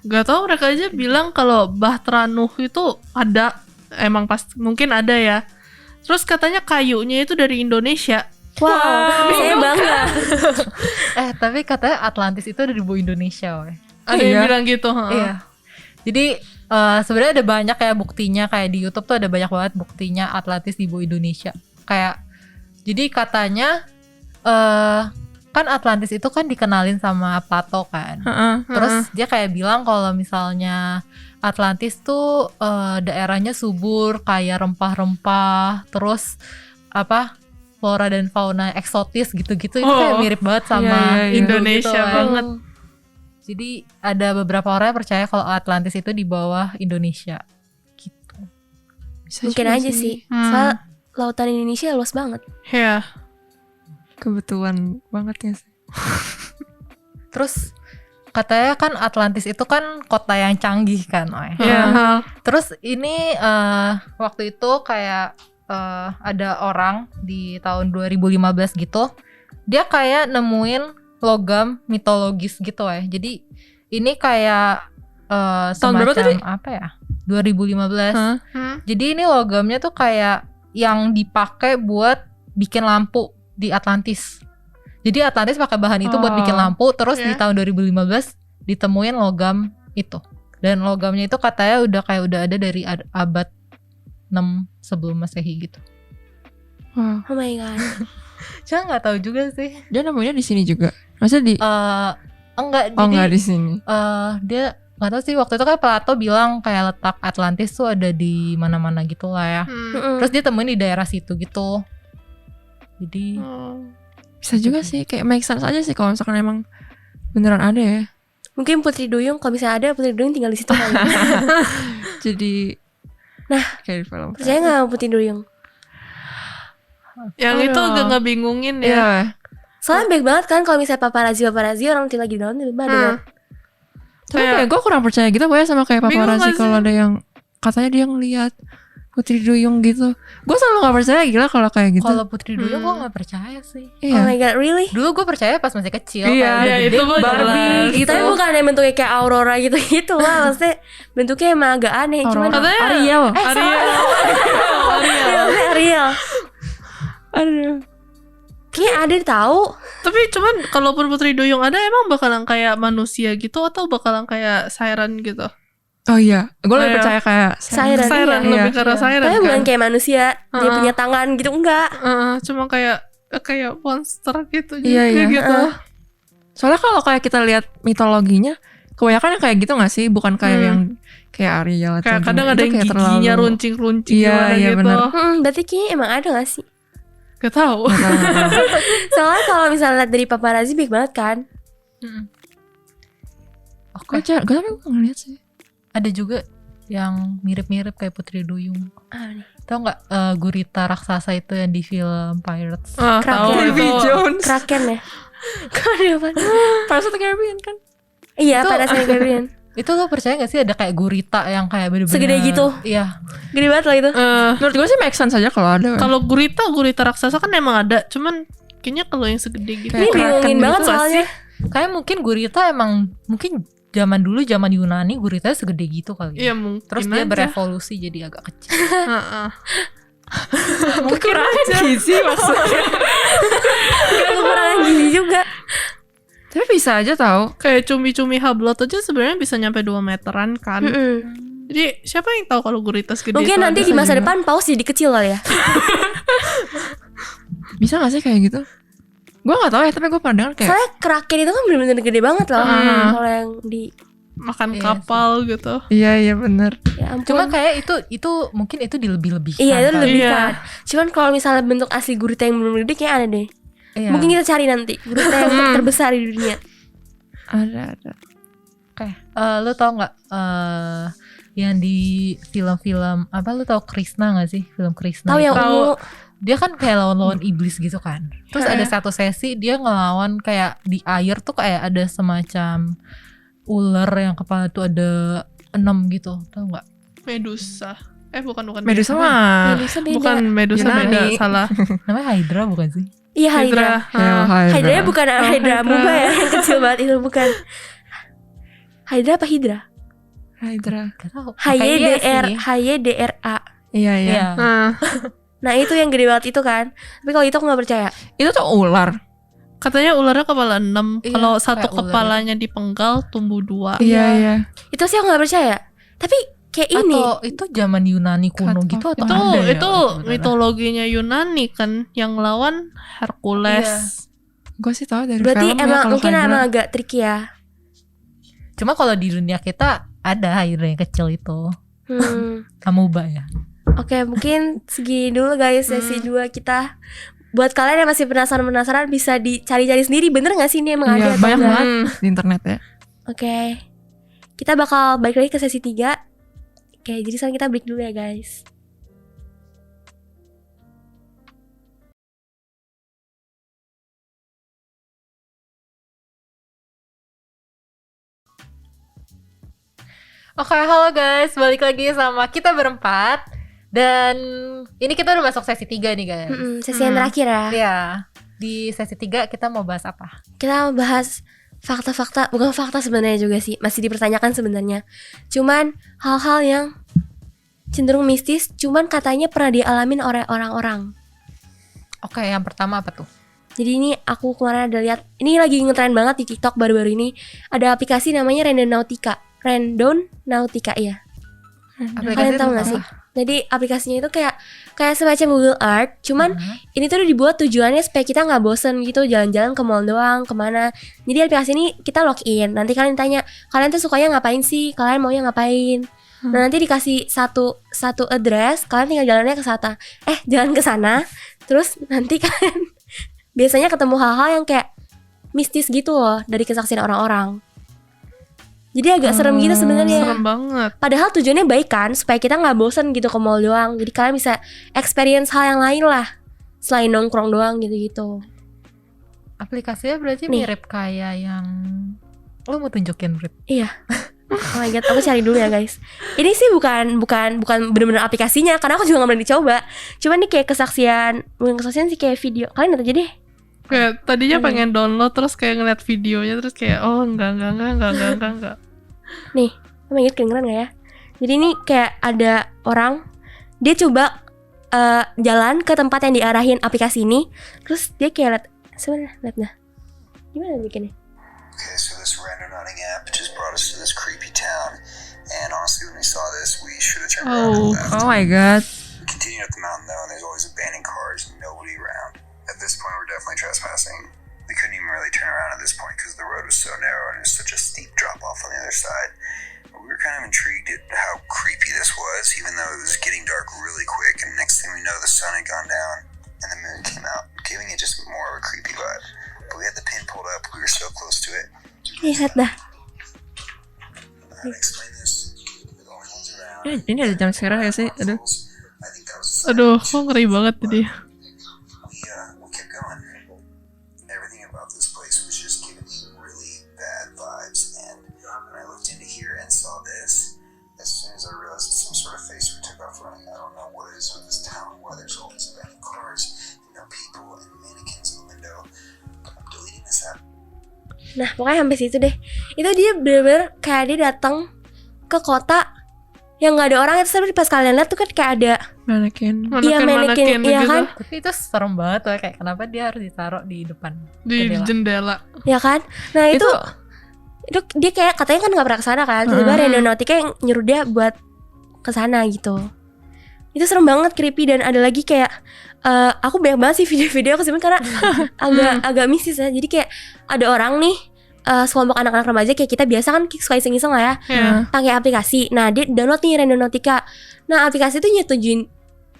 Gak tau, mereka aja bilang kalau Bahtera Nuh itu ada, emang pas mungkin ada ya. Terus katanya kayunya itu dari Indonesia. Wow, saya bangga. Tapi katanya Atlantis itu ada di bawah Indonesia, woy. Ada Iya. yang bilang gitu. Iya. Jadi sebenarnya ada banyak kayak buktinya, kayak di YouTube tuh ada banyak banget buktinya Atlantis di bawah Indonesia. Kayak jadi katanya kan Atlantis itu kan dikenalin sama Plato kan. Terus dia kayak bilang kalau misalnya Atlantis tuh daerahnya subur, kaya rempah-rempah, terus apa flora dan fauna eksotis gitu-gitu itu kayak mirip banget sama Iya, iya. Indo Indonesia gitu, woy. banget. Jadi ada beberapa orang yang percaya kalau Atlantis itu di bawah Indonesia gitu. Bisa Mungkin juga aja sih. Soal lautan Indonesia luas banget. Ya. Kebetulan banget ya sih. Terus katanya kan Atlantis itu kan kota yang canggih kan, Oy. Ya. Terus ini waktu itu kayak ada orang di tahun 2015 gitu, dia kayak nemuin logam mitologis gitu ya. Jadi ini kayak Tahun berapa semacam apa ya? 2015. Jadi ini logamnya tuh kayak yang dipakai buat bikin lampu di Atlantis. Jadi Atlantis pakai bahan itu buat bikin lampu. Terus di Ya. tahun 2015 ditemuin logam itu. Dan logamnya itu katanya udah ada dari abad 6 sebelum Masehi gitu. Wow. Oh my god. Cuma nggak tahu juga sih. Dia nemunya di sini juga. Maksudnya di Enggak, Oh, jadi enggak di sini. dia nggak tahu sih, waktu itu kan Plato bilang kayak letak Atlantis tuh ada di mana-mana gitu lah ya. Terus dia temuin di daerah situ gitu. Jadi Bisa juga sih, kayak make sense aja sih kalau misalkan emang beneran ada ya. Mungkin Putri Duyung kalau misalnya ada Putri Duyung tinggal di situ kali. Jadi Nah, kayak di film. Percaya nggak sama Putri Duyung? Yang itu agak ngebingungin ya. Iya. Soalnya baik banget kan kalau misalnya paparazzi orang lagi down tiba-tiba ada. Tapi kayak gue kurang percaya gitu ya sama kayak Bingung paparazzi gak sih? kalau ada yang katanya dia ngeliat Putri Duyung gitu. Gue selalu gak percaya gila kalau kayak gitu. kalau Putri Duyung gue nggak percaya sih. Oh Iya. my god, really? Dulu gue percaya pas masih kecil. Iya, kayak udah iya, gede itu gue mah Barbie jelas. gitu. Tapi bukan yang bentuknya kayak Aurora gitu-gitu lah. Maksudnya bentuknya emang agak aneh. Cuman Katanya Ariel. Ariel. Maksudnya Ariel. Aduh. Kayaknya ada tahu. Tapi cuman kalaupun Putri Duyung ada, emang bakalan kayak manusia gitu atau bakalan kayak siren gitu? Oh iya, gue lebih Kayak percaya kayak Siren. Siren Iya. lebih karena siren Tapi kan? bukan kayak manusia. Dia Heeh. punya tangan gitu, enggak. Cuma kayak monster gitu. Iya, juga iya. gitu. Soalnya kalau kayak kita lihat mitologinya, kebanyakan yang kayak gitu gak sih? Bukan kayak yang kayak Ariel atau Kayak kadang gimana. ada Itu yang kayak giginya terlalu- runcing-runcing Iya, gimana iya, gitu. bener. Berarti kayaknya emang ada gak sih? Gak tahu. Nggak tahu, nggak tahu. Soalnya kalau misalnya lihat dari paparazzi baik banget kan. Oke. Gue tapi gue ngeliat sih. Ada juga yang mirip-mirip kayak Putri Duyung. Ah, nih. Tahu nggak gurita raksasa itu yang di film Pirates? Tahu Kraken. itu. Jones. Kraken ya. Kok dia apa? Pirates of the Caribbean kan? Iya, Itu- pada saya Caribbean. Itu lo percaya nggak sih ada kayak gurita yang kayak bener-bener Segede gitu? Iya. Gede banget loh itu. Menurut gue sih make sense aja kalau ada. Kalau gurita raksasa kan emang ada, cuman kayaknya kalau yang segede gitu. Ini Kayak Kraken bingungin gitu banget nggak soalnya. Kayak mungkin gurita emang mungkin zaman dulu zaman Yunani guritanya segede gitu kali. Iya mungkin. Terus dia aja. berevolusi jadi agak kecil. Heeh. mungkin aja gizi maksudnya. Kekurangan gizi juga. Tapi bisa aja tahu. Kayak cumi-cumi hablot aja sebenarnya bisa nyampe 2 meteran kan. Mm-mm. Jadi siapa yang tahu kalau gurita segede Mungkin itu nanti ada? di masa depan paus jadi kecil kali ya. Bisa gak sih kayak gitu? Gue gak tahu ya, tapi gue pernah dengar kayak Soalnya kraken itu kan bener-bener gede banget loh. Kalau yang di makan Iya kapal gitu. iya bener. ya ampun. Cuma kayak itu mungkin itu dilebih-lebihkan. Iya itu kan. lebih Iya. kan. Cuman kalau misalnya bentuk asli gurita yang bener-bener gede kayak ada deh. Iya. Mungkin kita cari nanti gurita yang terbesar di dunia. Ada. Oke, lu tau nggak yang di film-film apa, lu tau Krishna nggak sih, film Krishna? Tahu yang Tahu. ungu. Dia kan kayak lawan-lawan iblis gitu kan. Terus ada Heeh. satu sesi dia ngelawan kayak di air tuh kayak ada semacam ular yang kepala tuh ada 6 gitu, tau nggak? Medusa. Bukan. Medusa mah. Medusa beda. Bukan Medusa, Yunani. beda, salah. Namanya Hydra bukan sih? Iya Hydra. Hydra bukan Hydra Hydra. Muba ya, yang kecil banget itu bukan. Hydra apa Hydra? Hydra. Gak tau. HYDRA. Iya. Iya. Nah itu yang gede banget itu kan. Tapi kalau itu aku gak percaya. Itu tuh ular. Katanya ularnya kepala 6. Iya, Kalau satu kayak ular. kepalanya dipenggal tumbuh 2. Iya. Itu sih aku gak percaya. Tapi kayak ini Atau itu zaman Yunani kuno Cut gitu off. atau Itu ada ya? itu sebenarnya? mitologinya Yunani kan, yang lawan Hercules. Gue sih tahu dari berarti film ya, emang kalau mungkin Hydra. emang agak tricky ya. Cuma kalau di dunia kita ada Hydra yang kecil itu. Amoeba ya. Oke mungkin segini dulu guys sesi 2 kita. Buat kalian yang masih penasaran bisa dicari-cari sendiri. Bener gak sih ini emang Iya, ada atau banyak enggak? banget di internet ya. Oke. Kita bakal balik lagi ke sesi 3. Oke jadi sekarang kita break dulu ya guys. Oke, halo guys, balik lagi sama kita berempat. Dan ini kita udah masuk sesi 3 nih guys. Sesi yang terakhir ya. Iya, di sesi 3 kita mau bahas apa? Kita mau bahas fakta-fakta, bukan fakta sebenarnya juga sih, masih dipertanyakan sebenarnya. Cuman hal-hal yang cenderung mistis, cuman katanya pernah dialamin oleh orang-orang. Oke, yang pertama apa tuh? Jadi ini aku kemarin ada lihat, ini lagi ngetren banget di TikTok baru-baru ini. Ada aplikasi namanya Random Nautica ya. Kalian tahu nggak sih? Jadi aplikasinya itu kayak semacam Google Earth, cuman ini tuh dibuat tujuannya supaya kita nggak bosen gitu jalan-jalan ke mall doang, kemana. Jadi aplikasi ini kita login, nanti kalian tanya, kalian tuh sukanya ngapain sih? Kalian maunya ngapain? Nah nanti dikasih satu address, kalian tinggal jalannya ke sana. Jalan ke sana, terus nanti kalian biasanya ketemu hal-hal yang kayak mistis gitu loh dari kesaksian orang-orang. Jadi agak serem gitu sebenarnya. Serem banget. Padahal tujuannya baik kan, supaya kita nggak bosen gitu ke mall doang. Jadi kalian bisa experience hal yang lain lah, selain nongkrong doang gitu-gitu. Aplikasinya berarti Nih. mirip kayak yang lo mau tunjukin, Brit? Iya. Oh my god, aku cari dulu ya guys. Ini sih bukan bener-bener aplikasinya, karena aku juga nggak pernah dicoba. Cuman nih kayak bukan kesaksian sih, kayak video. Kalian lihat aja deh. Kayak tadinya pengen download terus kayak ngeliat videonya terus kayak enggak. Nih, oh my god, kedengeran gak ya? Jadi ini kayak ada orang, dia coba jalan ke tempat yang diarahin aplikasi ini. Terus dia kayak lihat nah. Gimana bikinnya? Okay, so this random-noting app just brought us to this creepy town, and honestly, when we saw this, we should have turned around and left. Oh my god. We continued up the mountain though, and there's always abandoned cars and nobody around. At this point, we're definitely trespassing. We couldn't even really turn around at this point because the road was so narrow and it was such a steep drop-off on the other side. But we were kind of intrigued at how creepy this was, even though it was getting dark really quick, and next thing we know, the sun had gone down and the moon came out, giving it just more of a creepy vibe. But we had the pin pulled up, we were so close to it. Lihat dah. How to explain this? We're the only ones around. Ini ada jam sekarang ya sih? Aduh. I think that was Aduh, kok ngeri banget tadi. we kept going. Everything about this place was just giving me really bad vibes, and when I looked into here and saw this, as soon as I realized it's some sort of face, we took off running. I don't know what it is with this town, why there's all these abandoned cars, people and mannequins in the window. I'm deleting this app. Nah pokoknya sampai situ deh. Itu dia bener-bener kayak dia datang ke kota yang nggak ada orang. Itu tapi pas kalian lihat tuh kan kayak ada Manekin. Iya, manekin, iya gitu kan? Tapi itu serem banget tuh, kayak kenapa dia harus ditaruh di depan Di jendela? jendela. ya kan. Nah itu dia kayak katanya kan nggak pernah kesana kan. Tiba-tiba Random Nautica yang nyuruh dia buat ke sana gitu. Itu serem banget, creepy. Dan ada lagi kayak aku banyak banget sih video-video aku simpen karena agak mistis ya. Jadi kayak ada orang nih sekelompok anak-anak remaja kayak kita biasa kan suka iseng-iseng lah ya, pakai aplikasi. Nah dia download nih Randonautica. Nah aplikasi itu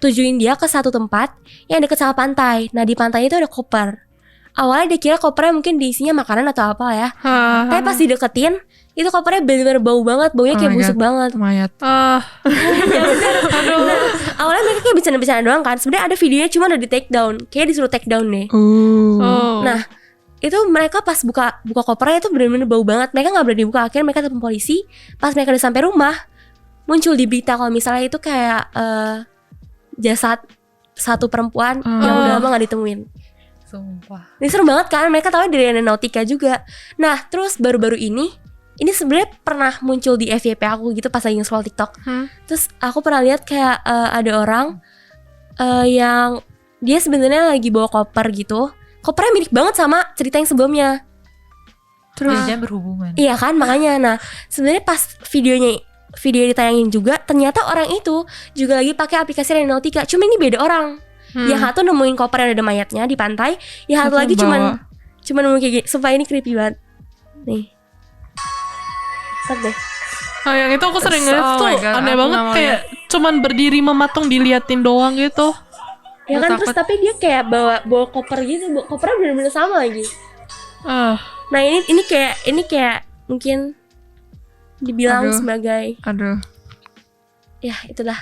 tujuin dia ke satu tempat yang dekat sama pantai. Nah di pantai itu ada koper. Awalnya dia kira kopernya mungkin diisinya makanan atau apa ya. Tapi pas dideketin, itu kopernya bener-bener bau banget, baunya kayak busuk banget. Mayat. Ya bener. Nah, awalnya mereka kayak bercanda-bercanda doang kan. Sebenarnya ada videonya cuma udah di take down. Kayaknya disuruh take down deh. Nah, itu mereka pas buka kopernya itu bener-bener bau banget. Mereka nggak berani buka. Akhirnya mereka telepon polisi. Pas mereka udah sampai rumah, muncul di berita kalau misalnya itu kayak jasad satu perempuan yang udah lama nggak ditemuin. Sumpah. Ini serem banget kan. Mereka tahu dari Randonautica juga. Nah, terus baru-baru ini sebenarnya pernah muncul di FYP aku gitu pas lagi nge-scroll TikTok. Terus aku pernah lihat kayak ada orang yang dia sebenarnya lagi bawa koper gitu. Kopernya mirip banget sama cerita yang sebelumnya. Terus Jangan berhubungan. iya kan, makanya. Nah, sebenarnya pas video ditayangin juga, ternyata orang itu juga lagi pakai aplikasi Randonautica. Cuma ini beda orang. Yang satu nemuin koper yang ada mayatnya di pantai, yang satu lagi cuman nemu kayak gini. Sumpah ini creepy banget. Nih. Stop deh. Nah yang itu aku sering ngeliat tuh aneh banget kayak cuman berdiri mematung diliatin doang gitu. Ya kan, terus tapi dia kayak bawa koper gitu, kopernya bener-bener sama lagi. Nah ini kayak mungkin dibilang sebagai ya itulah,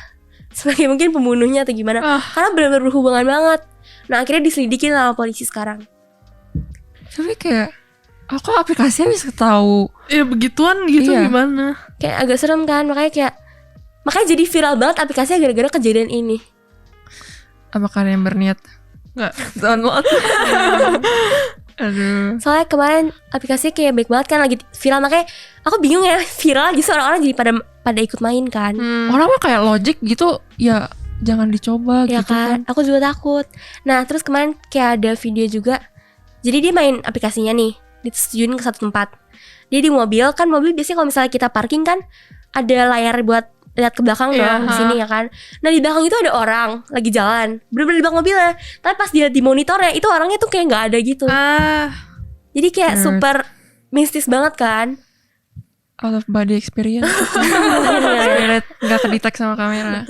sebagai mungkin pembunuhnya atau gimana. Karena bener-bener berhubungan banget. Nah akhirnya diselidikin sama polisi sekarang. Tapi kayak aku aplikasinya bisa tahu. Ya begituan gitu gimana? Kayak agak serem kan, makanya jadi viral banget aplikasinya gara-gara kejadian ini. Apa kalian berniat? Nggak. Download. Aduh. Soalnya kemarin aplikasinya kayak baik banget kan, lagi viral, makanya aku bingung ya, viral justru orang-orang jadi pada ikut main kan. Orang mah kayak logic gitu, ya jangan dicoba Ya gitu kan. Aku juga takut. Nah terus kemarin kayak ada video juga. Jadi dia main aplikasinya nih, disetujuin ke satu tempat. Dia di mobil, kan mobil biasanya kalau misalnya kita parking kan ada layar buat lihat ke belakang dong, di sini ya kan. Nah di belakang itu ada orang lagi jalan, bener-bener di belakang mobilnya. Tapi pas dia di monitornya itu orangnya tuh kayak nggak ada gitu. Jadi kayak super mistis banget kan. Out of body experience. Nggak kedetek sama kamera.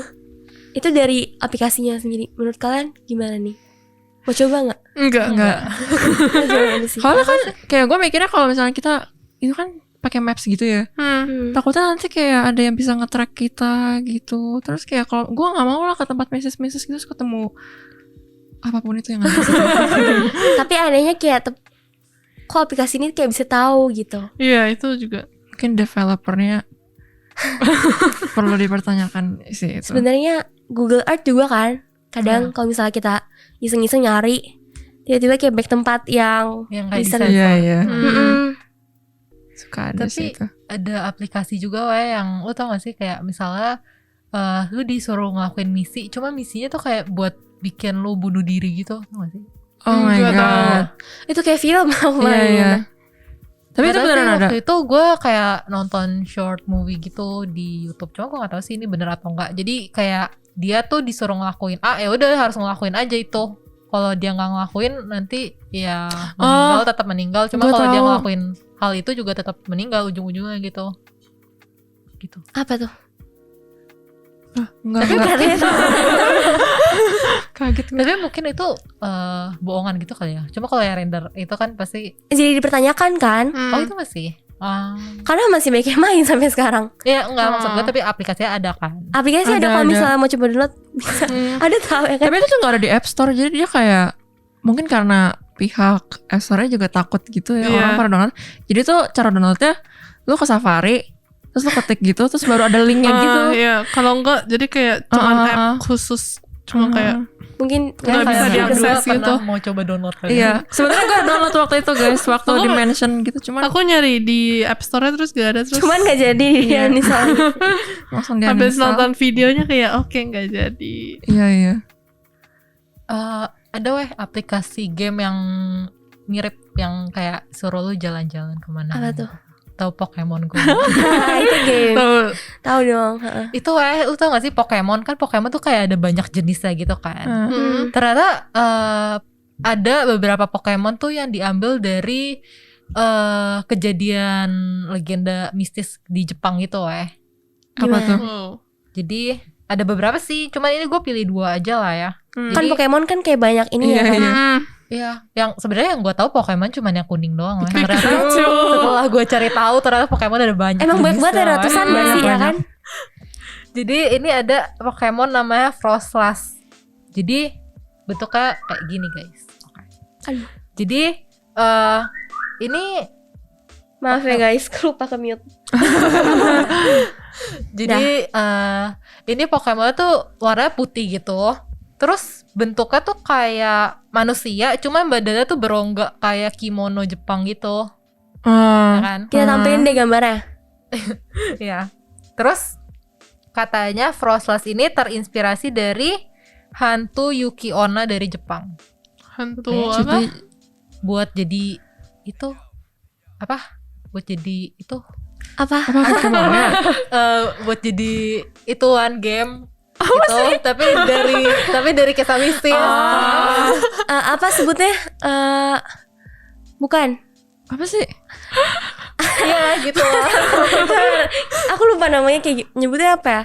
Itu dari aplikasinya sendiri. Menurut kalian gimana nih? Mau coba nggak? Enggak. Soalnya kan kayak gue mikirnya kalau misalnya kita itu kan pakai maps gitu ya. Takutnya nanti kayak ada yang bisa nge-track kita gitu. Terus kayak kalau gue nggak mau lah ke tempat meses-meses gitu, terus ketemu apapun itu yang ada. Tapi anehnya kayak kok aplikasi ini kayak bisa tahu gitu. Iya itu juga. Mungkin developernya perlu dipertanyakan sih itu. Sebenarnya Google Earth juga kan kadang kalau misalnya kita iseng-iseng nyari, tiba-tiba kayak back tempat yang bisa. Iya. Suka ada tapi sih itu. Ada aplikasi juga yang lo tau gak sih, kayak misalnya lu disuruh ngelakuin misi, cuma misinya tuh kayak buat bikin lu bunuh diri gitu, tau gak sih? Oh my god. Itu kayak film Iya. Tapi itu beneran ada. Waktu itu gue kayak nonton short movie gitu di YouTube, cuma gue gak tahu sih ini bener atau enggak. Jadi kayak dia tuh disuruh ngelakuin ya udah harus ngelakuin aja itu. Kalau dia nggak ngelakuin nanti ya meninggal, tetap meninggal. Cuma kalau dia ngelakuin hal itu juga tetap meninggal ujung-ujungnya gitu. Apa tuh? Enggak. Kaget gue. Tapi mungkin itu bohongan gitu kali ya. Cuma kalau yang render itu kan pasti. Jadi dipertanyakan kan? Oh itu masih. Karena masih banyak yang main sampai sekarang. Ya enggak maksud gue, tapi aplikasinya ada kan. Aplikasi ada kalau misalnya mau coba download bisa. Ada tahu ya kan? Tapi itu tuh nggak ada di App Store, jadi dia kayak mungkin karena pihak App Store-nya juga takut gitu ya, orang pada download. Jadi tuh cara downloadnya lu ke Safari, terus lu ketik gitu, terus baru ada linknya gitu. Iya, kalau enggak jadi kayak cuman app khusus, cuma kayak mungkin nggak bisa diakses gitu. Mau coba download kali. Iya, sebenarnya gue download waktu itu guys, waktu di mention gitu, cuman aku nyari di App Store terus gak ada, terus cuman nggak jadi ya misalnya. langsung dia habis nonton videonya kayak oke nggak jadi. Iya. Ada aplikasi game yang mirip, yang kayak suruh lu jalan-jalan kemana. Apa tuh? tahu Pokemon Go? Itu game. Tahu dong. Itu lu tau gak sih Pokemon tuh kayak ada banyak jenisnya gitu kan. Ternyata ada beberapa Pokemon tuh yang diambil dari kejadian legenda mistis di Jepang gitu Apa tuh? Jadi ada beberapa sih, cuman ini gue pilih 2 aja lah ya. Kan Pokemon kan kayak banyak ini ya. Iya, yang sebenarnya yang gue tahu Pokemon cuma yang kuning doang. Ternyata setelah gue cari tahu ternyata Pokemon ada banyak. Emang banyak banget, ada ratusan gak sih ya kan? Jadi ini ada Pokemon namanya Froslass. Jadi bentuknya kayak gini guys. Aduh. Jadi ini Maaf ya guys, lupa ke mute. jadi ini Pokemon tuh warnanya putih gitu. Terus bentuknya tuh kayak manusia, cuman badannya tuh berongga kayak kimono Jepang gitu. Ya kan? Kita tampilin deh gambarnya. Ya. Terus katanya Froslass ini terinspirasi dari hantu Yuki Onna dari Jepang. Hantu apa? Buat jadi itu apa? Buat jadi itu Apa? buat jadi ituan game gitu, tapi dari kisah mistis. Apa sebutnya? Bukan. Apa sih? Iya gitu lah. Aku lupa namanya, kayak nyebutnya apa ya?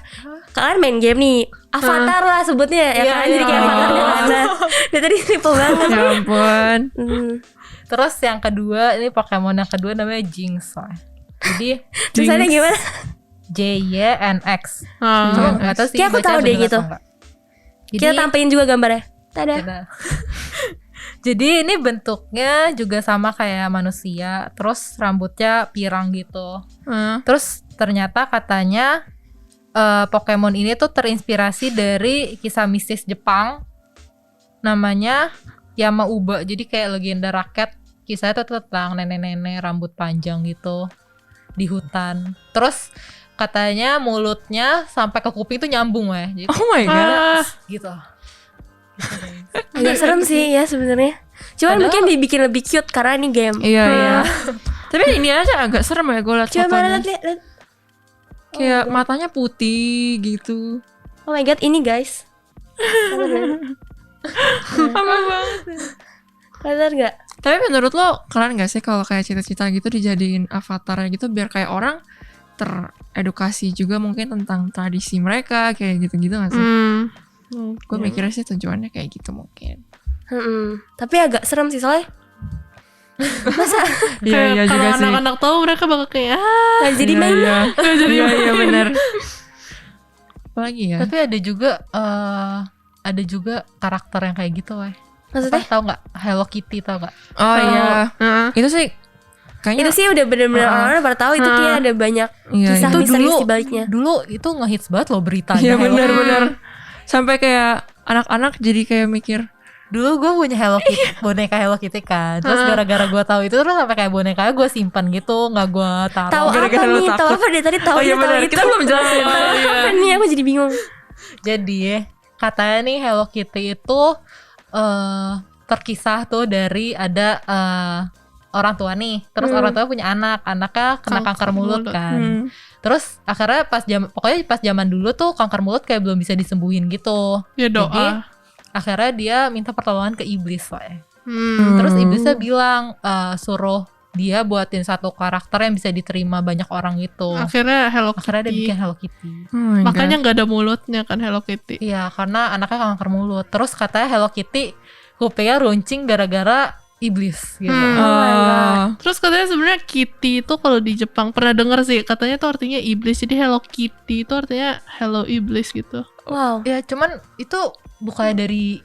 Kalian main game nih, Avatar lah sebutnya ya Iya, kan, jadi kayak iya. Avatar kan. Dia tadi simple banget. Ya ampun. Terus yang kedua, ini Pokemon yang kedua namanya Jinx. Jadi Tulisannya gimana? JYNX. Ah. Cuma nggak tahu sih. Kayak aku baca tahu deh bener gitu. atau enggak. Jadi, Kita tampilin juga gambarnya. Tada. Tada. Jadi ini bentuknya juga sama kayak manusia, terus rambutnya pirang gitu. Terus ternyata katanya Pokemon ini tuh terinspirasi dari kisah mistis Jepang, namanya Yamauba. Jadi kayak legenda rakyat, kisahnya tuh tentang nenek-nenek rambut panjang gitu di hutan. Terus katanya mulutnya sampai ke kuping tuh nyambung Jadi Oh my god. gitu. Agak serem sih ya sebenarnya. Cuman Padahal- mungkin dibikin lebih cute karena ini game. Iya. Tapi ini aja agak serem ya gue liat Coba mana fotonya. lihat. Kayak matanya putih gitu. Oh my god, ini guys. Apa banget. Kelihatan nggak? Tapi menurut lo keren gak sih kalau kayak cita-cita gitu dijadiin avatar gitu biar kayak orang teredukasi juga mungkin tentang tradisi mereka kayak gitu-gitu gak sih? Gue mikirnya sih tujuannya kayak gitu mungkin. Tapi agak serem sih soalnya. Masa Iya Kayak juga kalau sih. anak-anak tahu mereka bakal kayak nggak jadi main? Iya benar. Apalagi ya? Tapi ada juga karakter yang kayak gitu Maksudnya? Tahu nggak Hello Kitty, tahu nggak? Oh iya. Itu sih kayaknya Itu sih udah bener-bener orang pada tahu itu kayak ada banyak iya, kisah Itu misterius dulu- di baliknya. Dulu itu ngehits banget loh beritanya. iya Hello Kitty. benar. Sampai kayak anak-anak jadi kayak mikir Dulu gue punya Hello Kitty, boneka Hello Kitty kan. Terus gara-gara gue tahu itu terus sampai kayak bonekanya gue simpan gitu, nggak gue taruh. Tahu apa gara-gara lo nih? Tahu takut. apa deh tadi tahu Oh iya itu, tahu benar. itu. Kita belum jelasin. Apa nih, aku jadi bingung. Jadi katanya nih Hello Kitty itu terkisah tuh dari ada orang tua nih. Terus orang tua punya anaknya kena kanker mulut kan. Terus akhirnya pokoknya pas zaman dulu tuh kanker mulut kayak belum bisa disembuhin gitu. ya doa. Jadi akhirnya dia minta pertolongan ke iblis Terus iblisnya bilang suruh dia buatin satu karakter yang bisa diterima banyak orang gitu. Akhirnya Hello Akhirnya dia Kitty. bikin Hello Kitty. Oh my Makanya nggak ada mulutnya kan Hello Kitty. Iya, karena anaknya kanker mulut. Terus katanya Hello Kitty kupingnya runcing gara-gara iblis gitu. God. Terus katanya sebenarnya Kitty itu kalau di Jepang pernah dengar sih katanya tuh artinya iblis. Jadi Hello Kitty itu artinya Hello Iblis gitu. Wow. Ya cuman itu bukannya dari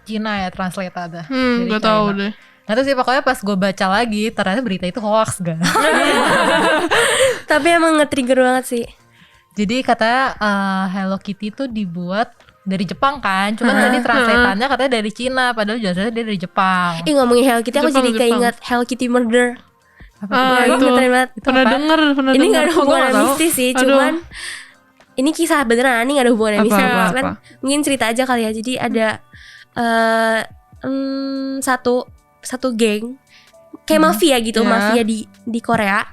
Cina ya translate ada. Dari Gak tahu China. deh. Nggak tahu sih, pokoknya pas gue baca lagi ternyata berita itu hoax kan. Tapi emang nge-trigger banget sih. Jadi katanya Hello Kitty itu dibuat dari Jepang kan. Cuman tadi translatannya katanya dari Cina, padahal jelasnya dia dari Jepang. Ih, ngomongin Hello Kitty aku Jepang, jadi Jepang. keinget Hello Kitty Murder. Ah, Ya, itu keren banget. pernah apa? denger, pernah Ini denger. gak ada Kok gua hubungan nggak tahu? mistis sih, Aduh. cuman ini kisah beneran, ini gak ada hubungan Apa, mistis. apa, Cuman apa? mungkin cerita aja kali ya. Jadi ada satu geng kayak mafia gitu, Iya. mafia di Korea.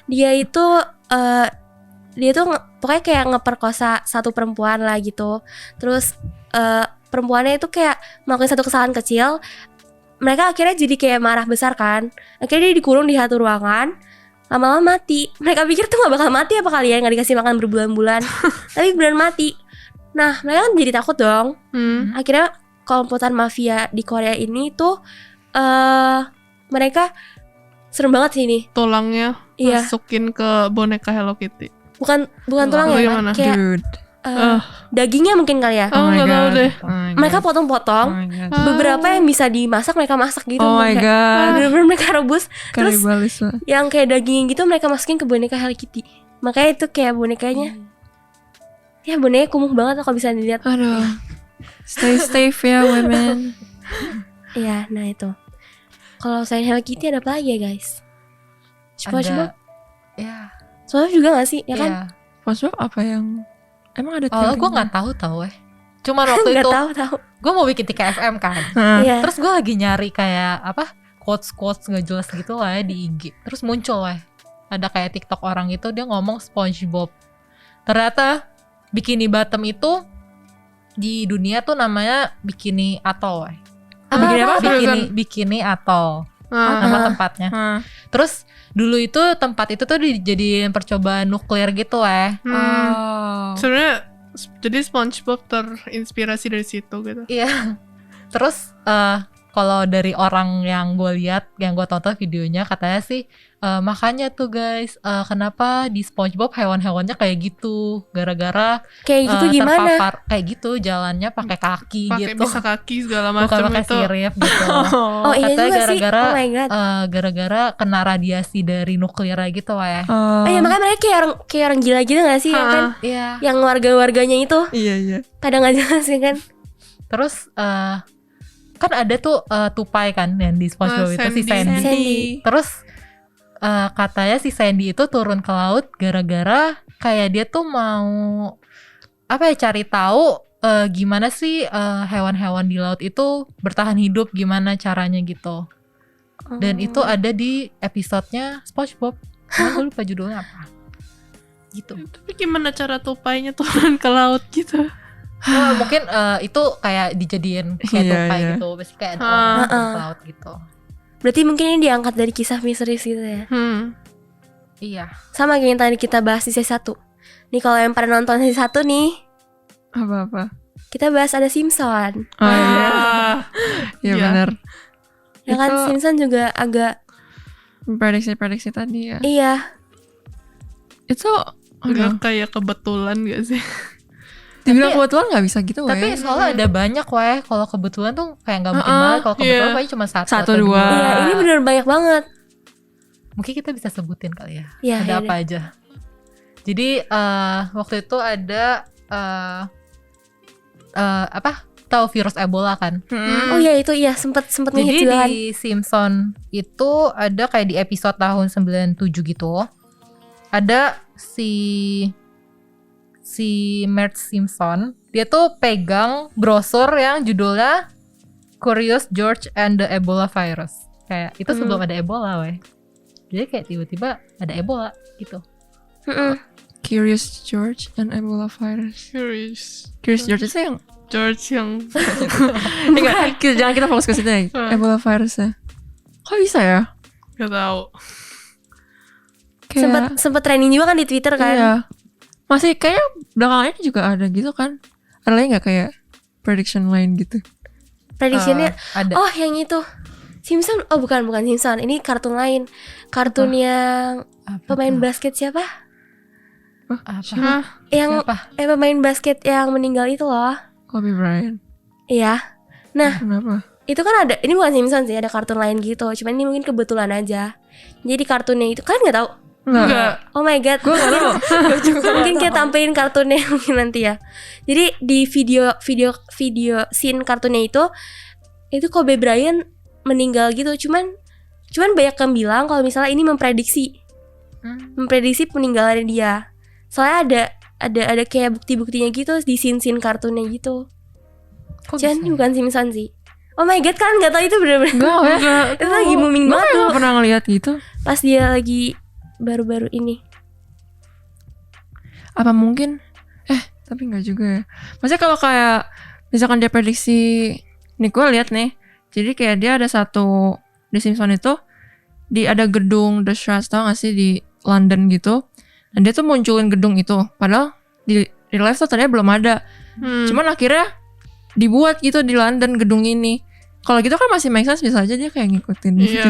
Dia itu pokoknya kayak ngeperkosa satu perempuan lah gitu. Terus perempuannya itu kayak melakukan satu kesalahan kecil. Mereka akhirnya jadi kayak marah besar kan. Akhirnya dia dikurung di satu ruangan. Lama-lama mati. Mereka pikir tuh gak bakal mati apa kalian, gak dikasih makan berbulan-bulan. Tapi beneran mati. Nah mereka kan jadi takut dong. Akhirnya komputan mafia di Korea ini tuh mereka serem banget sih ini. Tulangnya Iya. masukin ke boneka Hello Kitty. Bukan Tulang tulang ya, gimana? kayak Dude. dagingnya mungkin kali ya. Oh, my nggak tahu God. deh. Oh my Mereka God. potong-potong. Oh my God. Beberapa yang bisa dimasak mereka masak gitu. Oh my Kayak God. bener-bener mereka rebus. Terus Kanibalisme. yang kayak daging gitu mereka masukin ke boneka Hello Kitty. Makanya itu kayak bonekanya. Ya bonekanya kumuh banget kalau bisa dilihat. Aduh. Stay safe ya women. Iya, nah itu. Kalau selain Hello Kitty ada apa lagi ya guys? SpongeBob. Ya. SpongeBob juga gak sih? Ya kan? Iya. SpongeBob apa yang emang ada Awalnya gue teorinya? nggak tahu Cuman waktu Gak itu tahu. gue mau bikin TKFM kan. Hah. Iya. Terus gue lagi nyari kayak apa quotes nggak jelas gitu lah ya di IG. Terus muncul lah ada kayak TikTok orang itu dia ngomong SpongeBob. Ternyata Bikini Bottom itu di dunia tuh namanya Bikini Atoll. Bikini apa? Bikini Atoll. Ah. Nama tempatnya. Hah. Terus dulu itu tempat itu tuh dijadiin percobaan nuklir gitu Oh. Sebenarnya jadi SpongeBob terinspirasi dari situ gitu. Iya. Terus kalau dari orang yang gue lihat, yang gue tonton videonya, katanya sih makanya tuh guys, kenapa di SpongeBob hewan-hewannya kayak gitu, gara-gara Kayak gitu gimana? terpapar kayak gitu, jalannya pakai kaki Pakai gitu, bisa kaki segala bukan macam pakai itu. sirip gitu. Oh iya Katanya juga sih. gara-gara Oh my god. gara-gara kena radiasi dari nuklir gitu ya. Oh iya makanya mereka kayak orang gila gitu gak sih? Yang kan Iya. yang warga-warganya itu Iya. kadang gak jelas ya kan? Terus kan ada tuh tupai kan yang di SpongeBob itu si Sandy. Sandy. Terus katanya si Sandy itu turun ke laut gara-gara kayak dia tuh mau apa ya, cari tahu gimana sih hewan-hewan di laut itu bertahan hidup, gimana caranya gitu. Dan itu ada di episodenya SpongeBob. Cuma gue lupa judulnya apa. Gitu. Tapi gimana cara tupainya turun ke laut gitu? Mungkin itu kayak dijadiin kayak Iya, tupai iya. gitu. Pasti kayak ada orang turun ke laut gitu. Berarti mungkin ini diangkat dari kisah misterius gitu ya. Iya. Sama kayak yang tadi kita bahas di season 1. Nih kalau yang pernah nonton season 1 nih, Apa-apa? kita bahas ada Simpson. Oh iya. Iya Iya. benar. Ya kan Itu- Simpson juga agak Prediksi tadi ya. iya. Itu Nggak kayak kebetulan gak sih? dibilang kebetulan nggak bisa gitu Tapi weh. soalnya ada banyak weh. Kalau kebetulan tuh kayak nggak mungkin Heeh, banget. Kalau kebetulan iya. paling cuma satu Satu, atau dua. Iya, ini bener banyak banget. Mungkin kita bisa sebutin kali ya. Iya, Ada iya, apa aja. Jadi waktu itu ada apa? Tahu virus Ebola kan? Oh iya itu iya sempet Jadi ngehits juga kan. di Simpson itu ada kayak di episode tahun 97 gitu. Ada si Marge Simpson, dia tuh pegang brosur yang judulnya Curious George and the Ebola Virus. Kayak itu sebelum ada Ebola, weh. Jadi kayak tiba-tiba ada Ebola gitu. Mm-mm. Curious George and Ebola virus. Curious Curious George itu yang George yang enggak, jangan kita fokus ke situ ya. Ebola virus ya. Kok bisa ya? gak tahu. Sempet trending juga kan di Twitter kan. Iya. Masih kayaknya belakangan ini juga ada gitu kan. Ada lagi nggak kayak prediction lain gitu? Prediksinya Ada. oh yang itu Simpson. Oh bukan Simpson. Ini kartun lain. Kartun yang Apa pemain tuh? basket siapa? Apa? Yang Siapa? pemain basket yang meninggal itu loh. Kobe Bryant. Iya. Kenapa? Itu kan ada, ini bukan Simpson sih, ada kartun lain gitu. Cuman ini mungkin kebetulan aja. Jadi kartunnya itu kalian nggak tahu? Enggak. Oh my god. Gue nggak tahu. Mungkin kita tampilin kartunnya mungkin nanti ya. Jadi di video scene kartunnya itu Kobe Bryant meninggal gitu. Cuman banyak yang bilang kalau misalnya ini memprediksi peninggalannya dia. Soalnya ada kayak bukti-buktinya gitu di scene kartunnya gitu. Kok Cuman bisa? bukan Simpson sih. Oh my god, kan nggak tahu itu bener-bener. Enggak ya. Itu lagi booming Gue banget tuh. gak pernah ngeliat gitu. Pas dia lagi baru-baru ini. Apa mungkin tapi enggak juga ya. Maksudnya kalau kayak misalkan dia prediksi, nih gue lihat nih, jadi kayak dia ada satu di Simpson itu di ada gedung The Shrubs, tau gak sih, di London gitu, dan dia tuh munculin gedung itu padahal di live tuh ternyata belum ada. Cuman akhirnya dibuat gitu di London gedung ini. Kalau gitu kan masih make sense, bisa aja dia kayak ngikutin Iya,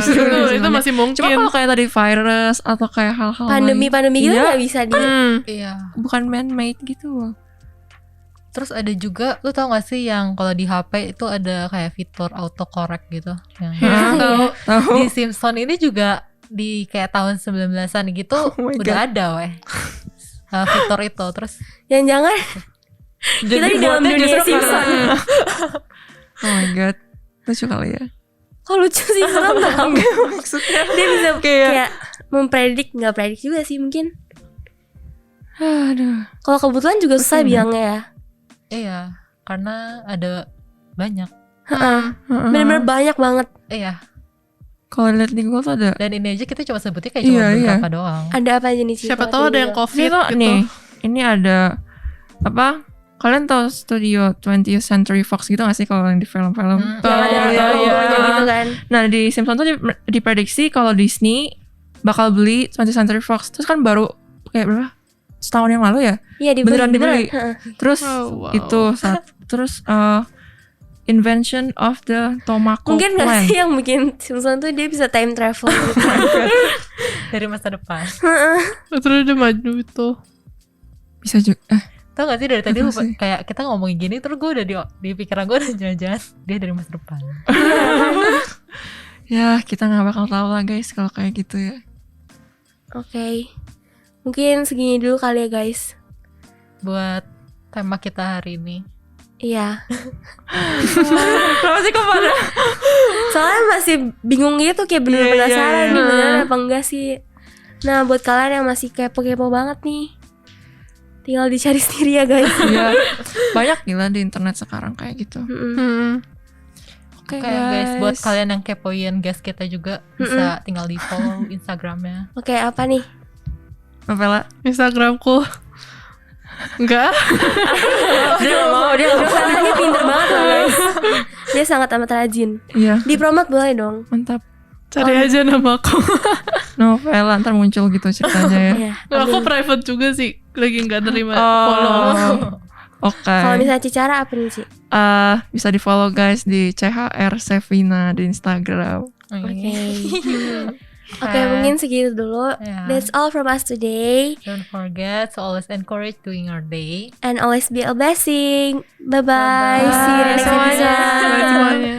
itu masih mungkin. Cuma kalau kayak tadi virus atau kayak hal-hal Pandemi gitu iya, nggak bisa di. Iya. bukan man-made gitu loh. Terus ada juga, lu tau gak sih yang kalau di HP itu ada kayak fitur autocorrect gitu yang Tahu. Tahu. di Simpson ini juga di kayak tahun 19-an gitu my udah ada weh fitur itu. Terus Jangan-jangan kita di dalam buatnya dunia justru Simpson. Oh my god, lucu kali ya. Kok lucu sih, serem tau. Maksudnya Dia bisa Kayak- kayak mempredik, nggak predik juga sih mungkin. aduh. Kalau kebetulan juga susah Pusing ya. bilangnya ya. iya, karena ada banyak. Bener-bener banyak banget. Iya, Kalau lihat di Google tuh ada. dan ini aja kita cuma sebutnya kayak cuma Iya, beberapa doang. Ada apa aja nih sih? Siapa tahu ada yang COVID Ini tuh gitu. nih, ini ada apa? Kalian tahu studio 20th Century Fox gitu gak sih kalau yang di film-film? Yang ada logo-logonya gitu kan. Nah di Simpsons tuh diprediksi kalau Disney bakal beli 20th Century Fox. Terus kan baru kayak berapa? Setahun yang lalu ya? Iya Beneran dibeli. Heeh. Terus Oh, wow. itu terus invention of the tobacco Mungkin nggak plant. sih yang bikin Simpson tuh dia bisa time travel gitu. Dari masa depan. Terus dia maju itu. Bisa juga. Tau gak sih dari tadi Apa lu sih? kayak kita ngomongin gini terus gue udah di pikiran gue udah jangan-jangan dia dari masa depan. Ya kita nggak bakal tahu lah guys kalau kayak gitu ya. Oke. Mungkin segini dulu kali ya guys. Buat tema kita hari ini. Iya. Kenapa sih kok pada? Soalnya masih bingung gitu, kayak bener Iya, penasaran iya. nih beneran apa enggak sih. Nah buat kalian yang masih kepo-kepo banget nih, tinggal dicari sendiri ya guys. Iya. Banyak gila di internet sekarang kayak gitu. Oke Oke guys, buat kalian yang kepoin guys kita juga bisa tinggal di follow Instagramnya. Oke, apa nih? Novela. Instagramku. Enggak. Dia nggak mau, dia nggak mau. Karena dia pinter banget loh guys. Dia sangat amat rajin. Iya, Dipromot boleh dong. mantap. Cari aja nama aku. Novela ntar muncul gitu ceritanya ya. Iya. Aku private juga sih. Lagi nggak terima Oh. follow. Oke. Kalau misalnya Cicara apa nih sih? Bisa di follow guys di CHR Sevina di Instagram. Oke. Oke, mungkin segitu dulu. Yeah. That's all from us today. Don't forget to always encourage doing our day. And always be a blessing. Bye-bye. Bye-bye. See you in the next Semuanya. episode. Semuanya.